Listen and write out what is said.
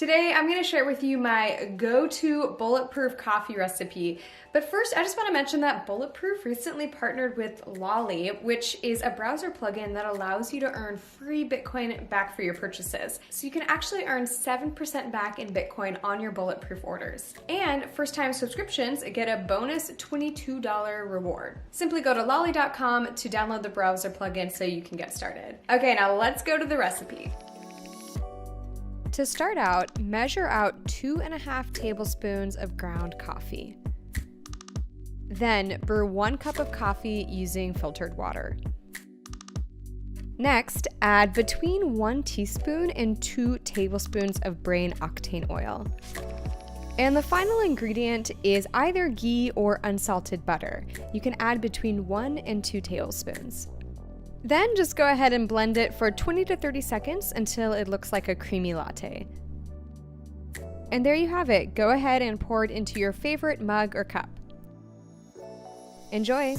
Today, I'm gonna share with you my go-to bulletproof coffee recipe. But first, I just wanna mention that Bulletproof recently partnered with Lolli, which is a browser plugin that allows you to earn free Bitcoin back for your purchases. So you can actually earn 7% back in Bitcoin on your Bulletproof orders. And first-time subscriptions get a bonus $22 reward. Simply go to lolli.com to download the browser plugin so you can get started. Okay, now let's go to the recipe. To start out, measure out 2.5 tablespoons of ground coffee. Then brew 1 cup of coffee using filtered water. Next, add between 1 teaspoon and 2 tablespoons of Brain Octane oil. And the final ingredient is either ghee or unsalted butter. You can add between 1 and 2 tablespoons. Then just go ahead and blend it for 20 to 30 seconds until it looks like a creamy latte. And there you have it. Go ahead and pour it into your favorite mug or cup. Enjoy!